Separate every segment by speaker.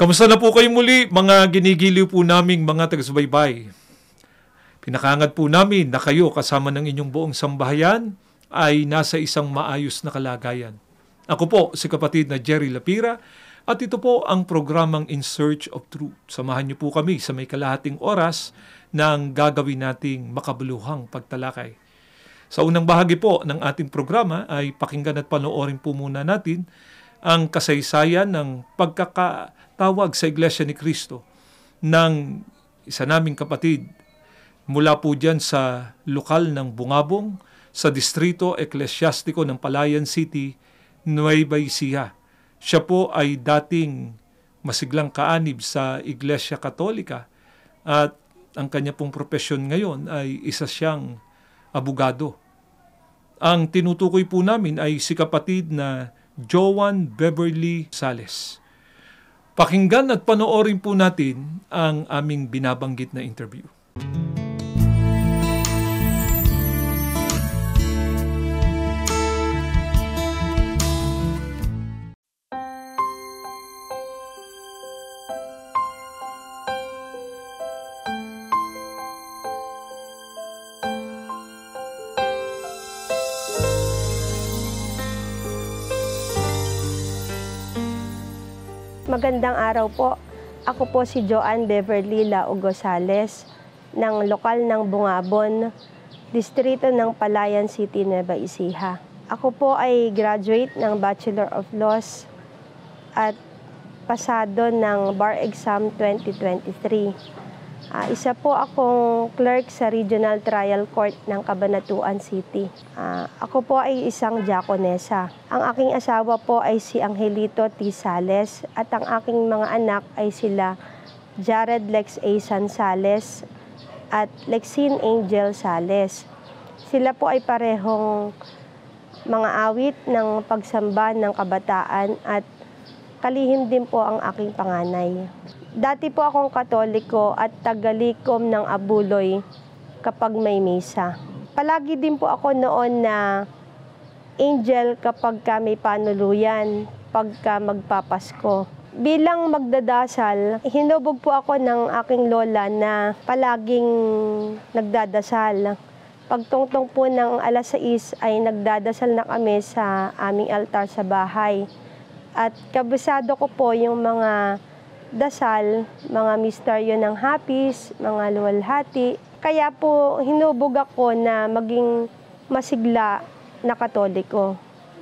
Speaker 1: Kamusta na po kayo muli, mga ginigiliw po naming mga taga-subaybay? Pinakangad po namin na kayo kasama ng inyong buong sambahayan ay nasa isang maayos na kalagayan. Ako po si kapatid na Jerry Lapira at ito po ang programang In Search of Truth. Samahan niyo po kami sa may kalahating oras ng gagawin nating makabuluhang pagtalakay. Sa unang bahagi po ng ating programa ay pakinggan at panoorin po muna natin ang kasaysayan ng pagkakatawag sa Iglesia ni Cristo ng isa naming kapatid mula po dyan sa lokal ng Bungabong sa distrito eklesyastiko ng Palayan City, Nueva Ecija. Siya po ay dating masiglang kaanib sa Iglesia Katolika at ang kanya pong propesyon ngayon ay isa siyang abogado. Ang tinutukoy po namin ay si kapatid na Joan Beverly Sales. Pakinggan at panoorin po natin ang aming binabanggit na interview.
Speaker 2: Magandang araw po. Ako po si Joan Beverly Laugo Sales ng lokal ng Bungabon, distrito ng Palayan City, Nueva Ecija. Ako po ay graduate ng Bachelor of Laws at pasado ng Bar Exam 2023. Isa po akong clerk sa Regional Trial Court ng Cabanatuan City. Ako po ay isang diakonesa. Ang aking asawa po ay si Angelito T. Sales at ang aking mga anak ay sila Jared Lex A. San Sales at Lexine Angel Sales. Sila po ay parehong mga awit ng pagsamba ng kabataan at kalihim din po ang aking panganay. Dati po akong Katoliko at tagalikom ng abuloy kapag may misa. Palagi din po ako noon na angel kapag may panuluyan, pagka magpapasko. Bilang magdadasal, hinubog po ako ng aking lola na palaging nagdadasal. Pagtungtong po ng alas 6 ay nagdadasal na kami sa aming altar sa bahay. At kabisado ko po yung mga dasal, mga misteryo ng hapis, mga luwalhati. Kaya po hinubog ako na maging masigla na Katoliko.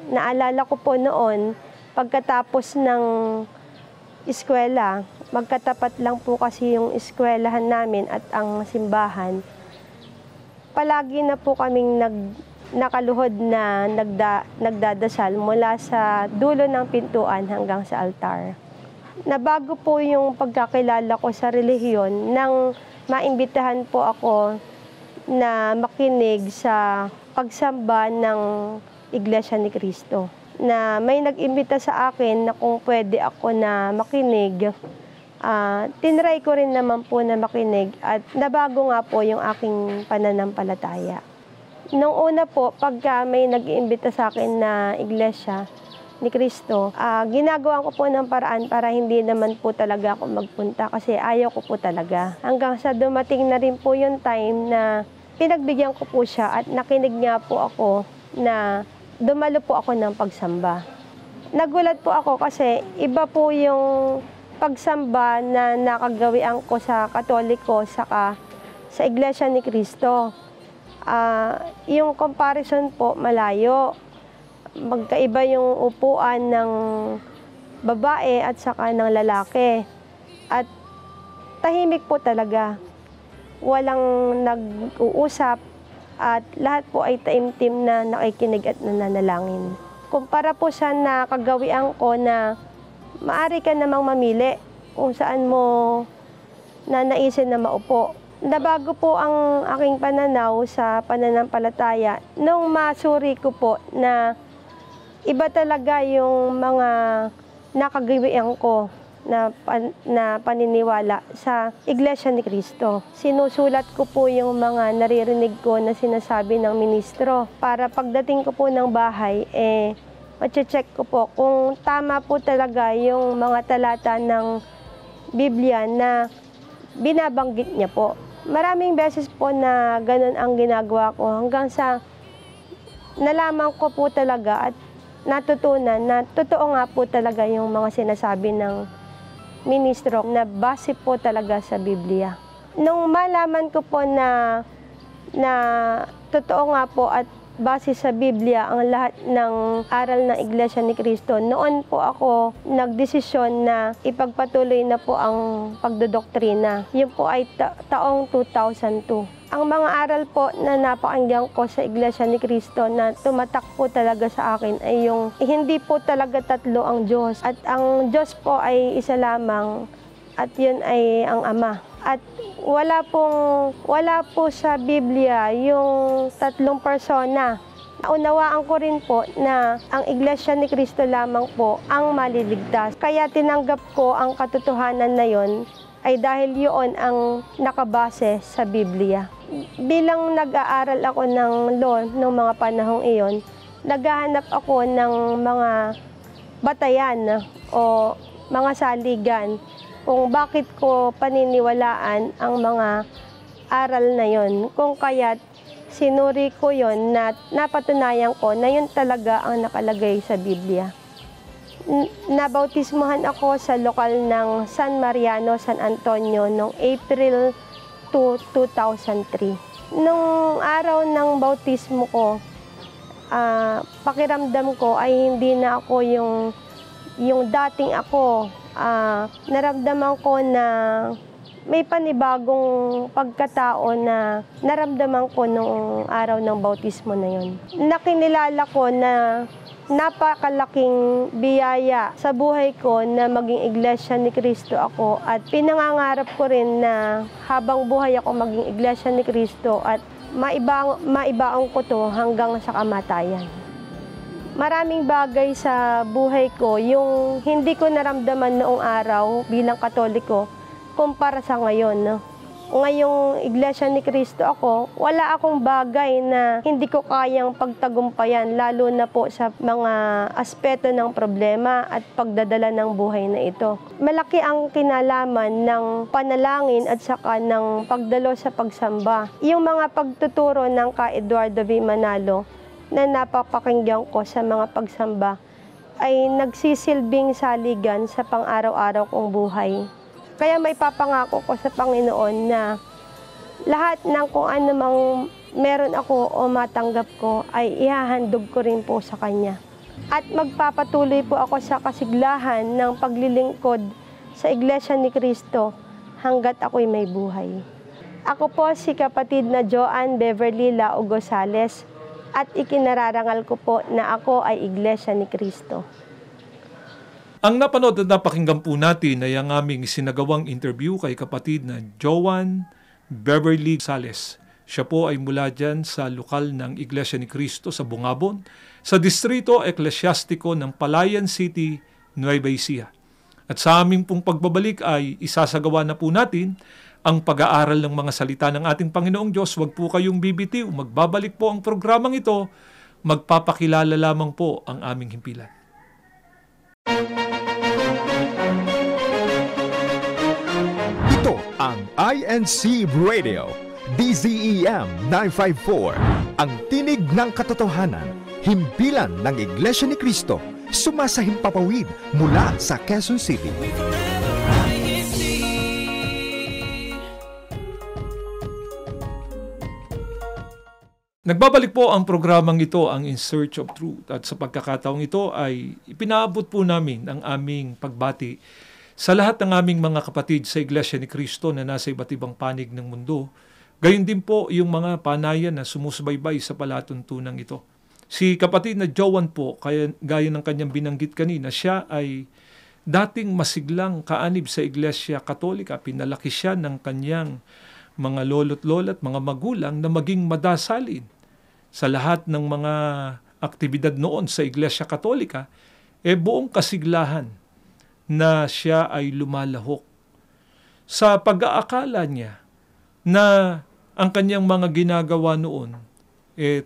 Speaker 2: Naalala ko po noon, pagkatapos ng eskwela, magkatapat lang po kasi yung eskwelahan namin at ang simbahan. Palagi na po kaming nakaluhod na nagdadasal mula sa dulo ng pintuan hanggang sa altar. Nabago po yung pagkakilala ko sa relihiyon nang maimbitahan po ako na makinig sa pagsamba ng Iglesia ni Cristo. Na may nag-imbita sa akin na kung pwede ako na makinig, tinry ko rin naman po na makinig at nabago nga po yung aking pananampalataya. Nung una po, pagka may nag-iimbita sa akin na Iglesia ni Cristo, ginagawa ko po ng paraan para hindi naman po talaga ako magpunta kasi ayaw ko po talaga. Hanggang sa dumating na rin po yung time na pinagbigyan ko po siya at nakinig nga po ako na dumalo po ako ng pagsamba. Nagulat po ako kasi iba po yung pagsamba na nakagawian ko sa Katoliko saka sa Iglesia ni Cristo. Yung comparison po malayo. Magkaiba yung upuan ng babae at saka ng lalaki. At tahimik po talaga. Walang nag-uusap at lahat po ay taimtim na nakikinig at nananalangin. Kumpara po sa nakagawian ko na maari ka namang mamili kung saan mo nanaisin na maupo. Nabago po ang aking pananaw sa pananampalataya nung masuri ko po na iba talaga yung mga nakagawian ko na paniniwala sa Iglesia ni Cristo. Sinusulat ko po yung mga naririnig ko na sinasabi ng ministro para pagdating ko po ng bahay, mache-check ko po kung tama po talaga yung mga talata ng Biblia na binabanggit niya po. Maraming beses po na ganun ang ginagawa ko hanggang sa nalaman ko po talaga at natutunan na totoo nga po talaga yung mga sinasabi ng ministro na base po talaga sa Biblia. Nung malaman ko po na totoo nga po at base sa Biblia ang lahat ng aral ng Iglesia ni Cristo, noon po ako nagdesisyon na ipagpatuloy na po ang pagdodoktrina. Yun po ay taong 2002. Ang mga aral po na napakinggan ko sa Iglesia ni Cristo na tumatak po talaga sa akin ay yung hindi po talaga tatlo ang Diyos. At ang Diyos po ay isa lamang at yun ay ang Ama. At wala po sa Biblia yung tatlong persona. Naunawaan ko rin po na ang Iglesia ni Cristo lamang po ang maliligtas. Kaya tinanggap ko ang katotohanan na yon ay dahil yun ang nakabase sa Biblia. Bilang nag-aaral ako ng law ng mga panahong iyon, naghahanap ako ng mga batayan o mga saligan kung bakit ko paniniwalaan ang mga aral na yon. Kung kaya't sinuri ko yon na napatunayan ko na yun talaga ang nakalagay sa Biblia. Nabautismuhan ako sa lokal ng San Mariano, San Antonio noong April 2, 2003. Nung araw ng bautismo ko, pakiramdam ko ay hindi na ako yung dating ako. Naramdaman ko na may panibagong pagkatao na naramdaman ko nung araw ng bautismo na yun. Nakinilala ko na napakalaking biyaya sa buhay ko na maging Iglesia ni Cristo ako at pinangangarap ko rin na habang buhay ako maging Iglesia ni Cristo at maibaon ko to hanggang sa kamatayan. Maraming bagay sa buhay ko yung hindi ko naramdaman noong araw bilang Katoliko kumpara sa ngayon. No? Ngayong Iglesia ni Cristo ako, wala akong bagay na hindi ko kayang pagtagumpayan, lalo na po sa mga aspeto ng problema at pagdadala ng buhay na ito. Malaki ang kinalaman ng panalangin at saka ng pagdalo sa pagsamba. Yung mga pagtuturo ng ka Eduardo V. Manalo na napapakinggan ko sa mga pagsamba ay nagsisilbing saligan sa pang-araw-araw kong buhay. Kaya may papangako ko sa Panginoon na lahat ng kung ano mang meron ako o matanggap ko ay ihahandog ko rin po sa Kanya. At magpapatuloy po ako sa kasiglahan ng paglilingkod sa Iglesia ni Cristo hanggat ako'y may buhay. Ako po si kapatid na Joan Beverly Lao Gozales at ikinararangal ko po na ako ay Iglesia ni Cristo.
Speaker 1: Ang napanood at napakinggan po natin ay ang aming sinagawang interview kay kapatid na Joan Beverly Sales. Siya po ay mula dyan sa lokal ng Iglesia ni Cristo sa Bungabon, sa Distrito Eklesyastiko ng Palayan City, Nueva Ecija. At sa aming pong pagbabalik ay isasagawa na po natin ang pag-aaral ng mga salita ng ating Panginoong Diyos. Huwag po kayong bibitiw. Magbabalik po ang programang ito. Magpapakilala lamang po ang aming himpilan.
Speaker 3: Ito ang INC Radio, DZEM 954, ang tinig ng katotohanan, himpilan ng Iglesia ni Cristo, sumasahimpapawid mula sa Quezon City.
Speaker 1: Nagbabalik po ang programang ito, ang In Search of Truth. At sa pagkakataong ito ay ipinaabot po namin ang aming pagbati sa lahat ng aming mga kapatid sa Iglesia ni Cristo na nasa iba't ibang panig ng mundo. Gayon din po yung mga panayan na sumusubaybay sa palatuntunan ito. Si kapatid na Joan po, gaya ng kanyang binanggit kanina, siya ay dating masiglang kaanib sa Iglesia Katolika. Pinalaki siya ng kanyang mga lolo't lola at mga magulang na maging madasalin sa lahat ng mga aktibidad noon sa Iglesia Katolika, buong kasiglahan na siya ay lumalahok sa pag-aakala niya na ang kanyang mga ginagawa noon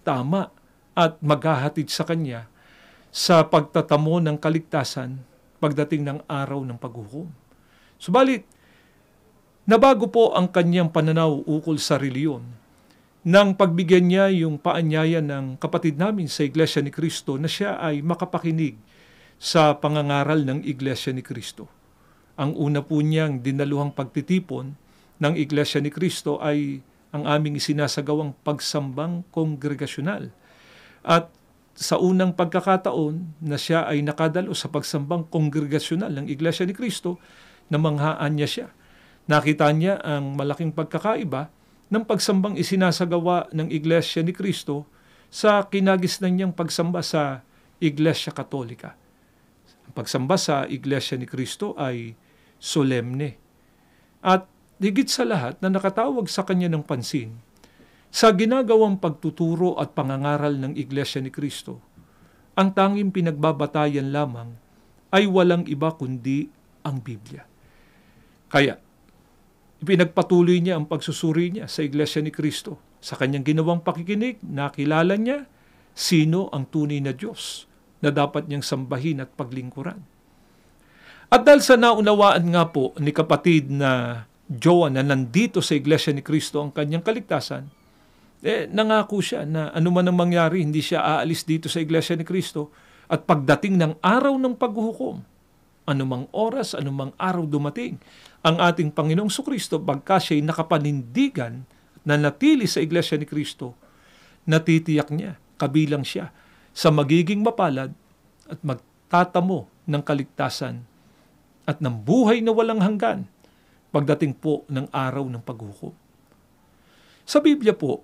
Speaker 1: tama at maghahatid sa kanya sa pagtatamo ng kaligtasan pagdating ng araw ng paghukom. Subalit, Nabago po ang kanyang pananaw ukol sa reliyon nang pagbigyan niya yung paanyaya ng kapatid namin sa Iglesia ni Cristo na siya ay makapakinig sa pangangaral ng Iglesia ni Cristo. Ang una po niyang dinaluhang pagtitipon ng Iglesia ni Cristo ay ang aming isinasagawang pagsambang kongregasyonal. At sa unang pagkakataon na siya ay nakadalo sa pagsambang kongregasyonal ng Iglesia ni Cristo, namanghaan niya siya. Nakita niya ang malaking pagkakaiba ng pagsambang isinasagawa ng Iglesia ni Cristo sa kinagisnan niyang pagsamba sa Iglesia Katolika. Ang pagsamba sa Iglesia ni Cristo ay solemne. At higit sa lahat na nakatawag sa kanya ng pansin, sa ginagawang pagtuturo at pangangaral ng Iglesia ni Cristo, ang tanging pinagbabatayan lamang ay walang iba kundi ang Biblia. Kaya, ipinagpatuloy niya ang pagsusuri niya sa Iglesia ni Cristo. Sa kanyang ginawang pakikinig, nakilala niya sino ang tunay na Diyos na dapat niyang sambahin at paglingkuran. At dahil sa naunawaan nga po ni kapatid na Joan na nandito sa Iglesia ni Cristo ang kanyang kaligtasan, nangako siya na anuman ang mangyari, hindi siya aalis dito sa Iglesia ni Cristo at pagdating ng araw ng paghuhukom, anumang oras, anumang araw dumating, ang ating Panginoong Sukristo, pagka siya'y nakapanindigan na natili sa Iglesia ni Cristo, natitiyak niya, kabilang siya sa magiging mapalad at magtatamo ng kaligtasan at ng buhay na walang hanggan pagdating po ng araw ng paghukom. Sa Biblia po,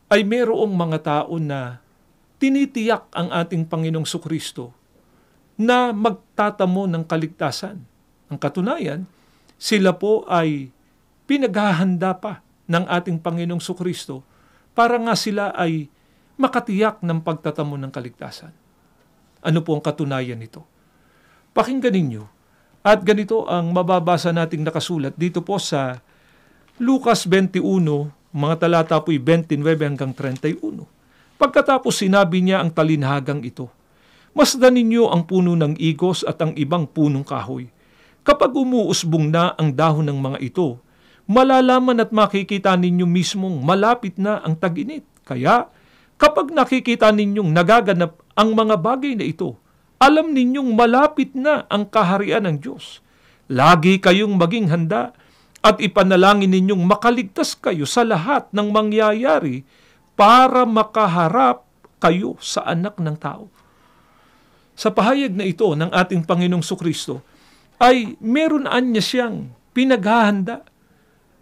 Speaker 1: ay mayroong mga tao na tinitiyak ang ating Panginoong Sukristo na magtatamo ng kaligtasan. Ang katunayan, sila po ay pinaghahanda pa ng ating Panginoong Sukristo para nga sila ay makatiyak ng pagtatamo ng kaligtasan. Ano po ang katunayan nito? Pakinggan ninyo. At ganito ang mababasa nating nakasulat dito po sa Lucas 21, mga talata po'y 29 hanggang 31. Pagkatapos sinabi niya ang talinhagang ito, "Masdan ninyo ang puno ng igos at ang ibang punong kahoy. Kapag umuusbong na ang dahon ng mga ito, malalaman at makikita ninyo mismong malapit na ang tag-init. Kaya, kapag nakikita ninyong nagaganap ang mga bagay na ito, alam ninyong malapit na ang kaharian ng Diyos. Lagi kayong maging handa at ipanalangin ninyong makaligtas kayo sa lahat ng mangyayari para makaharap kayo sa anak ng tao." Sa pahayag na ito ng ating Panginoong Sukristo, ay meron niya siyang pinaghahanda.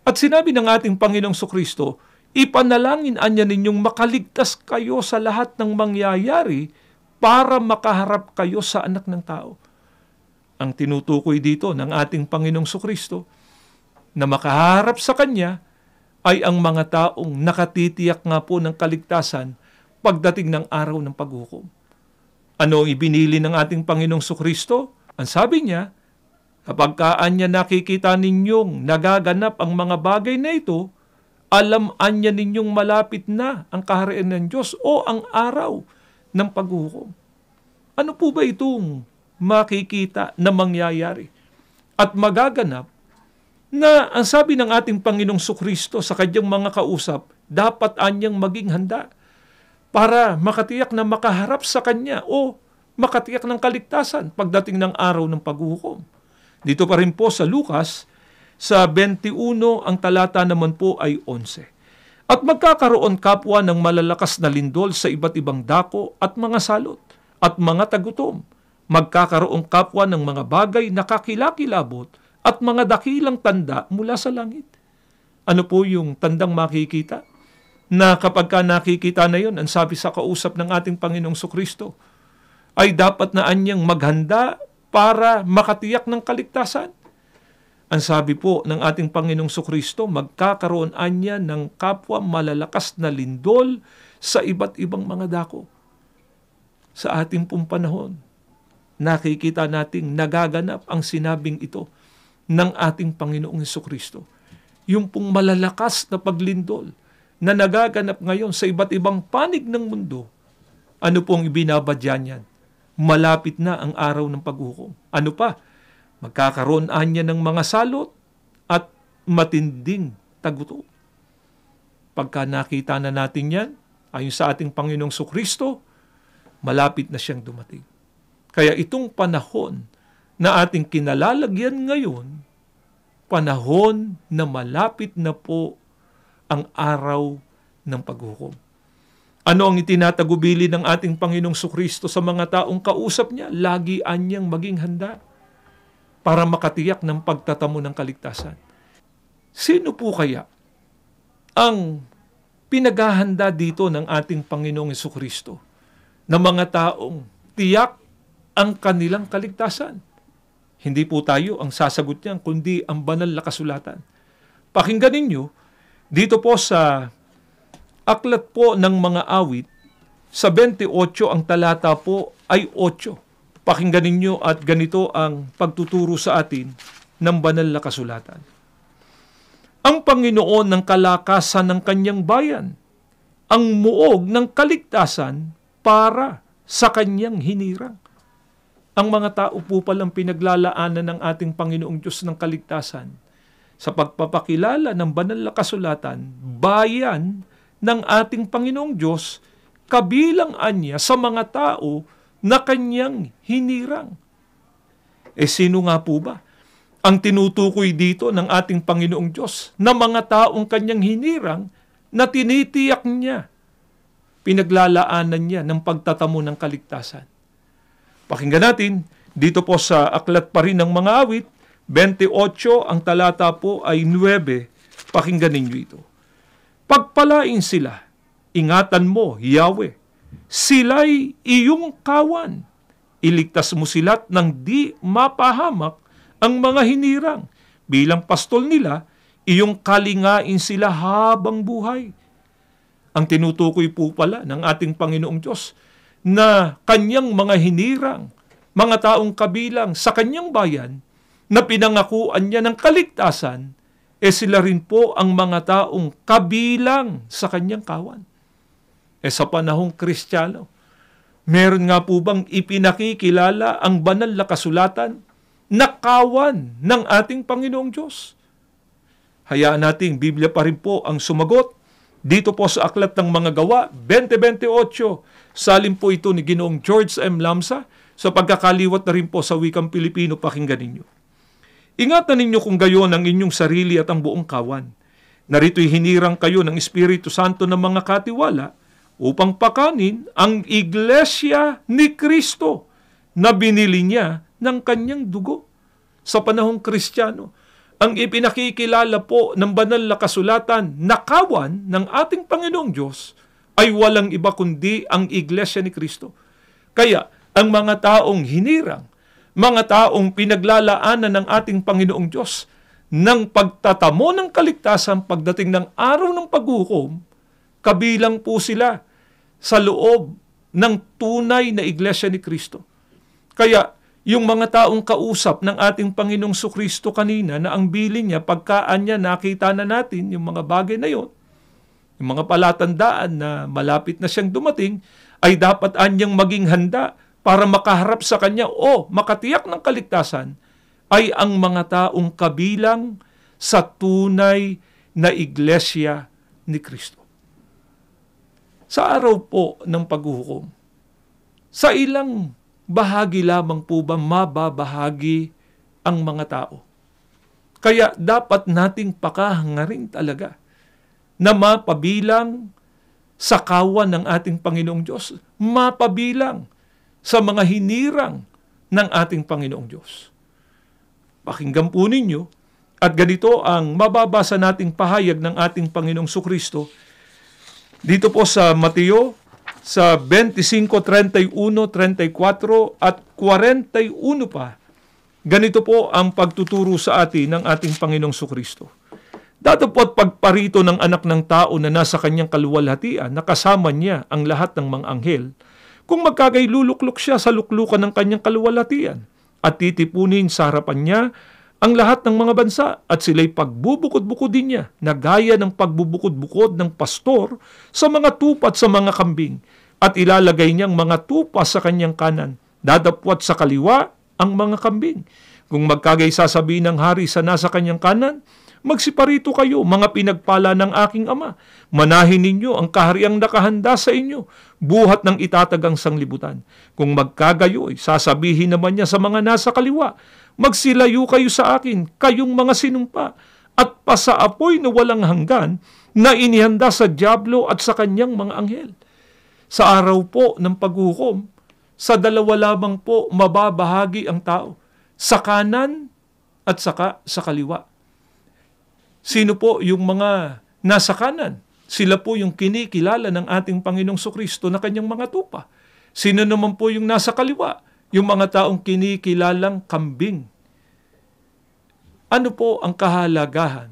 Speaker 1: At sinabi ng ating Panginoong Sukristo, ipanalangin niya ninyong makaligtas kayo sa lahat ng mangyayari para makaharap kayo sa anak ng tao. Ang tinutukoy dito ng ating Panginoong Sukristo na makaharap sa Kanya ay ang mga taong nakatitiyak nga po ng kaligtasan pagdating ng araw ng paghukom. Ano ang ibinili ng ating Panginoong Sukristo? Ang sabi niya, kapag niya nakikita ninyong nagaganap ang mga bagay na ito, alam niya ninyong malapit na ang kaharian ng Diyos o ang araw ng paghukom. Ano po ba itong makikita na mangyayari at magaganap na ang sabi ng ating Panginoong Sukristo sa kanyang mga kausap, dapat anyang maging handa para makatiyak na makaharap sa Kanya o makatiyak ng kaligtasan pagdating ng araw ng paghukom. Dito pa rin po sa Lucas, sa 21, ang talata naman po ay 11. At magkakaroon kapwa ng malalakas na lindol sa iba't ibang dako at mga salot at mga tagutom. Magkakaroon kapwa ng mga bagay na kakilakilabot at mga dakilang tanda mula sa langit. Ano po yung tandang makikita? Na kapag nakikita na yon, ang sabi sa kausap ng ating Panginoong Sukristo, ay dapat na anyang maghanda para makatiyak ng kaligtasan. Ang sabi po ng ating Panginoong Sukristo, magkakaroon anya ng kapwa malalakas na lindol sa iba't ibang mga dako. Sa ating pong panahon, nakikita nating nagaganap ang sinabing ito ng ating Panginoong Sukristo. Yung pong malalakas na paglindol na nagaganap ngayon sa iba't ibang panig ng mundo, ano pong ibinabadya niyan? Malapit na ang araw ng paghukom. Ano pa? Magkakaroon niya ng mga salot at matinding tagutom. Pagka nakita na natin yan, ayon sa ating Panginoong Sukristo, malapit na siyang dumating. Kaya itong panahon na ating kinalalagyan ngayon, panahon na malapit na po ang araw ng paghukom. Ano ang itinatagubili ng ating Panginoong Sukristo sa mga taong kausap niya? Lagi anyang maging handa para makatiyak ng pagtatamo ng kaligtasan. Sino po kaya ang pinaghahanda dito ng ating Panginoong Sukristo na mga taong tiyak ang kanilang kaligtasan? Hindi po tayo ang sasagot niyan, kundi ang banal na kasulatan. Pakinggan ninyo, dito po sa Aklat po ng mga awit, sa 28 ang talata po ay 8. Pakinggan ninyo at ganito ang pagtuturo sa atin ng banal na kasulatan. Ang Panginoon ng kalakasan ng kanyang bayan, ang muog ng kaligtasan para sa kanyang hinirang. Ang mga tao po palang pinaglalaanan ng ating Panginoong Diyos ng kaligtasan sa pagpapakilala ng banal na kasulatan, bayan ng ating Panginoong Diyos, kabilang anya sa mga tao na kanyang hinirang. Sino nga po ba ang tinutukoy dito ng ating Panginoong Diyos na mga taong kanyang hinirang na tinitiyak niya, pinaglalaanan niya ng pagtatamo ng kaligtasan? Pakinggan natin, dito po sa aklat pa rin ng mga awit, 28, ang talata po ay 9. Pakinggan ninyo ito. Pagpalain sila, ingatan mo, Yahweh. Sila'y iyong kawan. Iligtas mo sila't nang di mapahamak ang mga hinirang. Bilang pastol nila, iyong kalingain sila habang buhay. Ang tinutukoy po pala ng ating Panginoong Diyos na kanyang mga hinirang, mga taong kabilang sa kanyang bayan, na pinangakuan niya ng kaligtasan, sila rin po ang mga taong kabilang sa kanyang kawan. Sa panahong Kristiyano, meron nga po bang ipinakikilala ang banal na kasulatan na kawan ng ating Panginoong Diyos? Hayaan nating Biblia pa rin po ang sumagot. Dito po sa Aklat ng Mga Gawa, 20:28, salin po ito ni Ginoong George M. Lamsa, sa pagkakaliwat na rin po sa wikang Pilipino. Pakinggan ninyo. Ingatan ninyo kung gayon ang inyong sarili at ang buong kawan. Narito'y hinirang kayo ng Espiritu Santo ng mga katiwala upang pakanin ang iglesia ni Kristo na binili niya ng kanyang dugo. Sa panahong Kristiyano, ang ipinakikilala po ng banal na kasulatan na kawan ng ating Panginoong Diyos ay walang iba kundi ang iglesia ni Kristo. Kaya ang mga taong hinirang, mga taong pinaglalaanan ng ating Panginoong Diyos ng pagtatamo ng kaligtasan pagdating ng araw ng paghukom, kabilang po sila sa loob ng tunay na iglesia ni Kristo. Kaya yung mga taong kausap ng ating Panginoong Sukristo kanina na ang bilin niya, pagkaan niya nakita na natin yung mga bagay na yon, yung mga palatandaan na malapit na siyang dumating, ay dapat anyang maging handa para makaharap sa kanya o makatiyak ng kaligtasan, ay ang mga taong kabilang sa tunay na iglesia ni Kristo. Sa araw po ng paghuhukom, sa ilang bahagi lamang po ba mababahagi ang mga tao? Kaya dapat nating pakahangarin talaga na mapabilang sa kawan ng ating Panginoong Diyos, mapabilang sa mga hinirang ng ating Panginoong Diyos. Pakinggan po ninyo, at ganito ang mababasa nating pahayag ng ating Panginoong Sukristo dito po sa Mateo, sa 25, 31, 34 at 41 pa. Ganito po ang pagtuturo sa atin ng ating Panginoong Sukristo. Datapot pagparito ng anak ng tao na nasa kanyang kaluwalhatian, nakasama niya ang lahat ng mga anghel, kung magkagay luluklok siya sa luklukan ng kanyang kaluwalhatian at titipunin sa harapan niya ang lahat ng mga bansa at sila'y pagbubukod-bukodin niya na gaya ng pagbubukod-bukod ng pastor sa mga tupat sa mga kambing at ilalagay niyang mga tupa sa kanyang kanan, dadapwat sa kaliwa ang mga kambing. Kung magkagay sasabihin ng hari sa nasa kanyang kanan, Magsiparito kayo, mga pinagpala ng aking Ama. Manahin ninyo ang kahariang nakahanda sa inyo, buhat ng itatagang sanglibutan. Kung magkagayoy, sasabihin naman niya sa mga nasa kaliwa, magsilayo kayo sa akin, kayong mga sinumpa, at pasaapoy na walang hanggan na inihanda sa dyablo at sa kanyang mga anghel. Sa araw po ng paghukom, sa dalawa lamang po mababahagi ang tao, sa kanan at saka sa kaliwa. Sino po yung mga nasa kanan? Sila po yung kinikilala ng ating Panginoong Sukristo na kanyang mga tupa. Sino naman po yung nasa kaliwa? Yung mga taong kinikilalang kambing. Ano po ang kahalagahan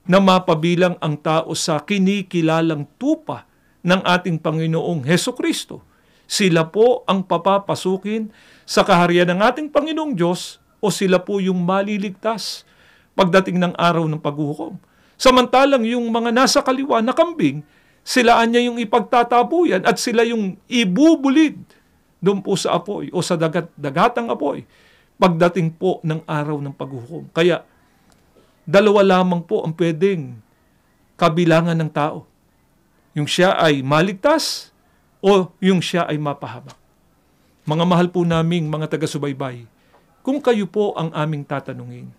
Speaker 1: na mapabilang ang tao sa kinikilalang tupa ng ating Panginoong Hesukristo? Sila po ang papapasukin sa kaharian ng ating Panginoong Diyos o sila po yung maliligtas pagdating ng araw ng paghuhukom. Samantalang yung mga nasa kaliwa na kambing, silaan niya yung ipagtatabuyan at sila yung ibubulid doon po sa apoy o sa dagatang apoy pagdating po ng araw ng paghuhukom. Kaya, dalawa lamang po ang pwedeng kabilangan ng tao. Yung siya ay maligtas o yung siya ay mapahamak. Mga mahal po naming mga taga-subaybay, kung kayo po ang aming tatanungin,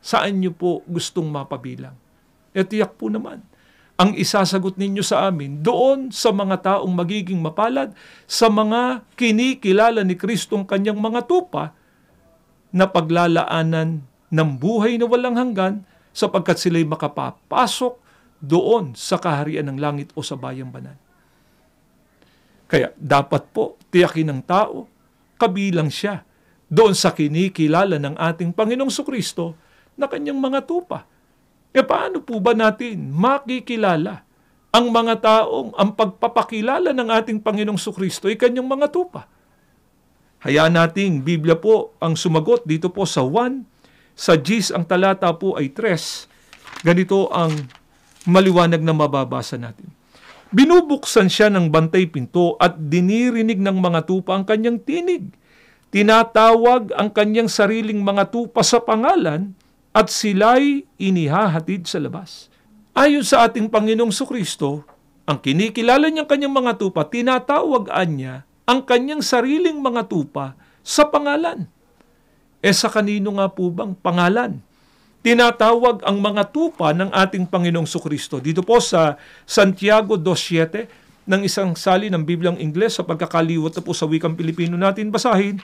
Speaker 1: saan niyo po gustong mapabilang? E tiyak po naman, ang isasagot ninyo sa amin doon sa mga taong magiging mapalad, sa mga kinikilala ni Kristong kanyang mga tupa na paglalaanan ng buhay na walang hanggan sapagkat sila'y makapapasok doon sa kaharian ng langit o sa bayang banal. Kaya dapat po tiyakin ng tao, kabilang siya doon sa kinikilala ng ating Panginoong Sukristo na kanyang mga tupa. E paano po ba natin makikilala ang mga taong ang pagpapakilala ng ating Panginoong Sukristo ay kanyang mga tupa? Hayaan nating Biblia po ang sumagot dito po sa 1, sa Gs ang talata po ay 3. Ganito ang maliwanag na mababasa natin. Binubuksan siya ng bantay pinto at dinirinig ng mga tupa ang kanyang tinig. Tinatawag ang kanyang sariling mga tupa sa pangalan at sila'y inihahatid sa labas. Ayon sa ating Panginoong Sukristo, ang kinikilala niyang kanyang mga tupa, tinatawagan niya ang kanyang sariling mga tupa sa pangalan. E sa kanino nga po bang pangalan? Tinatawag ang mga tupa ng ating Panginoong Sukristo. Dito po sa Santiago 2:7 ng isang sali ng Bibliang Ingles sa pagkakaliwat na po sa wikang Pilipino natin basahin,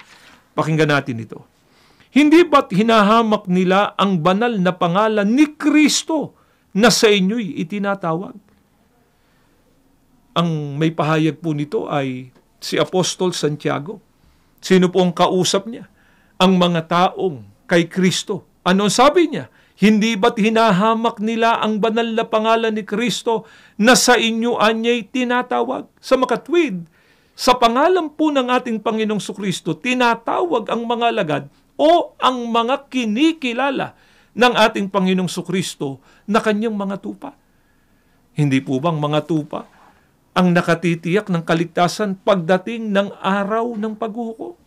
Speaker 1: pakinggan natin ito. Hindi ba't hinahamak nila ang banal na pangalan ni Kristo na sa inyo'y itinatawag? Ang may pahayag po nito ay si Apostol Santiago. Sino po ang kausap niya? Ang mga taong kay Kristo. Ano sabi niya? Hindi ba't hinahamak nila ang banal na pangalan ni Kristo na sa inyo anya'y tinatawag? Sa makatwid, sa pangalan po ng ating Panginoong Sukristo, tinatawag ang mga alagad o ang mga kinikilala ng ating Panginoong Sukristo na kanyang mga tupa. Hindi po bang mga tupa ang nakatitiyak ng kaligtasan pagdating ng araw ng paghuhukom?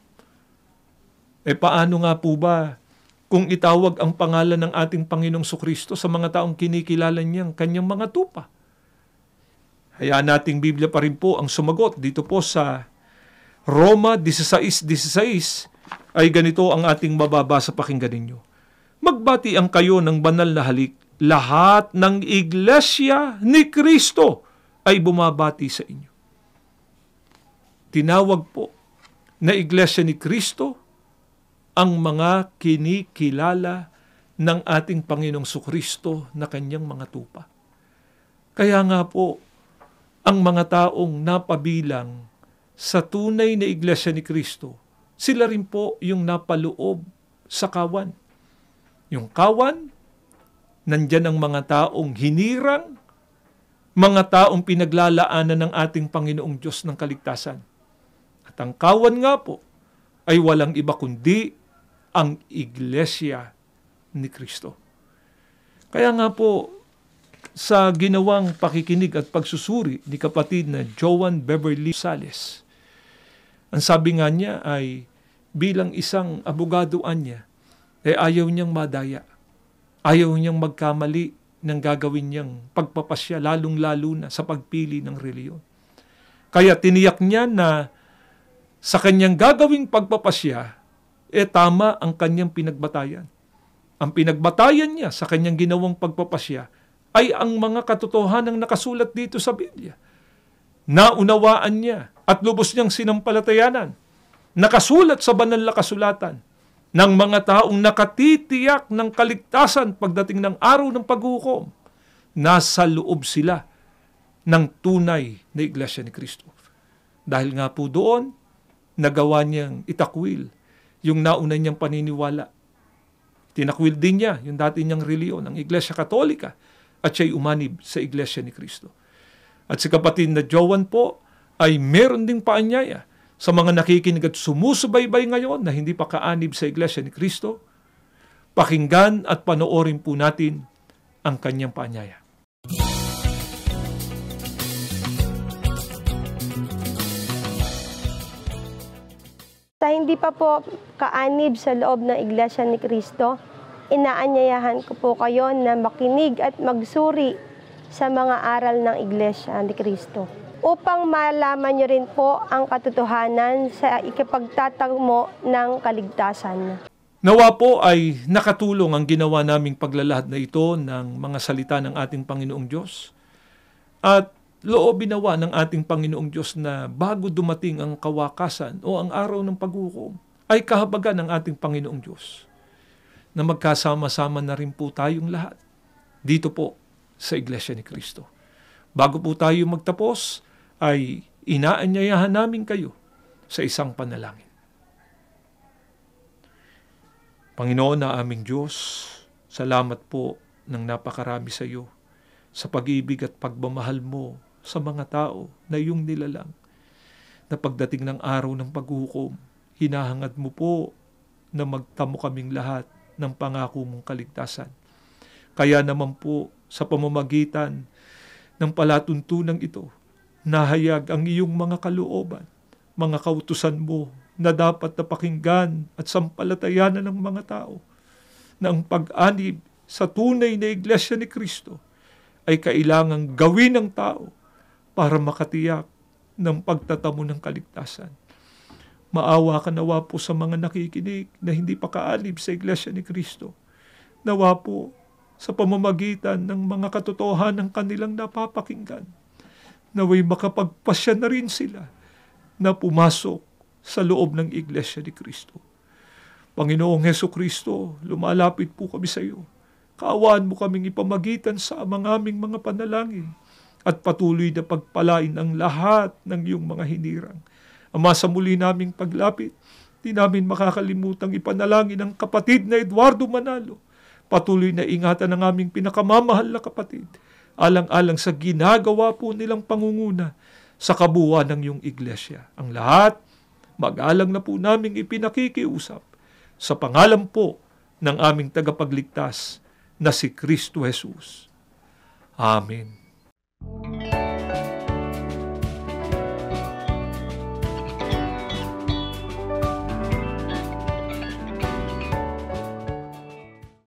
Speaker 1: E paano nga po ba kung itawag ang pangalan ng ating Panginoong Sukristo sa mga taong kinikilala niyang kanyang mga tupa? Hayaan nating Biblia pa rin po ang sumagot dito po sa Roma 16:16 ay ganito ang ating mababasa, pakinggan ninyo. Magbati ang kayo ng banal na halik, lahat ng iglesia ni Kristo ay bumabati sa inyo. Tinawag po na iglesia ni Kristo ang mga kinikilala ng ating Panginoong Sukristo na kanyang mga tupa. Kaya nga po, ang mga taong napabilang sa tunay na iglesia ni Kristo, sila rin po yung napaloob sa kawan. Yung kawan, nandyan ang mga taong hinirang, mga taong pinaglalaanan ng ating Panginoong Diyos ng kaligtasan. At ang kawan nga po ay walang iba kundi ang iglesia ni Kristo. Kaya nga po, sa ginawang pakikinig at pagsusuri ni kapatid na Joan Beverly Sales, ang sabi nga niya ay bilang isang abogado niya, ayaw niyang madaya Ayaw niyang magkamali ng gagawin niyang pagpapasya, lalong-lalo na sa pagpili ng reliyon. Kaya tiniyak niya na sa kanyang gagawing pagpapasya, tama ang kanyang pinagbatayan. Ang pinagbatayan niya sa kanyang ginawang pagpapasya ay ang mga katotohanang nakasulat dito sa Biblia. Naunawaan niya at lubos niyang sinampalatayanan. Nakasulat sa banal na kasulatan ng mga taong nakatitiyak ng kaligtasan pagdating ng araw ng paghukom. Nasa loob sila ng tunay na Iglesia ni Cristo. Dahil nga po doon, nagawa niyang itakwil yung nauna niyang paniniwala. Tinakwil din niya yung dati niyang reliyon, ang Iglesia Katolika, at siya'y umanib sa Iglesia ni Cristo. At si kapatid na Joan po ay meron ding paanyaya sa mga nakikinig at sumusubaybay ngayon na hindi pa kaanib sa Iglesia ni Cristo. Pakinggan at panoorin po natin ang kanyang paanyaya.
Speaker 2: Sa hindi pa po kaanib sa loob ng Iglesia ni Cristo, inaanyayahan ko po kayo na makinig at magsuri sa mga aral ng Iglesia ni Cristo upang malaman nyo rin po ang katotohanan sa ikapagtatagmo ng kaligtasan.
Speaker 1: Nawa po ay nakatulong ang ginawa naming paglalahad na ito ng mga salita ng ating Panginoong Diyos at loobin nawa ng ating Panginoong Diyos na bago dumating ang kawakasan o ang araw ng paghukom ay kahabagan ng ating Panginoong Diyos na magkasama-sama na rin po tayong lahat dito po sa Iglesia ni Cristo. Bago po tayo magtapos, ay inaanyayahan namin kayo sa isang panalangin. Panginoon na aming Diyos, salamat po ng napakarami sa iyo sa pag-ibig at pagmamahal mo sa mga tao na iyong nilalang. Na pagdating ng araw ng paghukom, hinahangad mo po na magtamo kaming lahat ng pangako mong kaligtasan. Kaya naman po sa pamamagitan ng palatuntunang ito, nahayag ang iyong mga kalooban, mga kautusan mo na dapat napakinggan at sampalatayanan ng mga tao na ang pag-anib sa tunay na Iglesia ni Cristo ay kailangang gawin ng tao para makatiyak ng pagtatamo ng kaligtasan. Maawa ka nawa po sa mga nakikinig na hindi pa kaanib sa Iglesia ni Cristo. Nawa po sa pamamagitan ng mga katotohanan ng kanilang napapakinggan, naway makapagpasya na rin sila na pumasok sa loob ng Iglesia ni Cristo. Panginoong Hesukristo, lumalapit po kami sa iyo. Kaawaan mo kaming ipamagitan sa aming mga panalangin at patuloy na pagpalain ang lahat ng iyong mga hinirang. Ama, sa muli naming paglapit, di namin makakalimutang ipanalangin ang kapatid na Eduardo Manalo. Patuloy na ingatan ang aming pinakamamahal na kapatid, alang-alang sa ginagawa po nilang pangunguna sa kabuuan ng iyong iglesia. Ang lahat, mag-alang na po naming ipinakikiusap sa pangalan po ng aming tagapagligtas na si Kristo Jesus. Amen.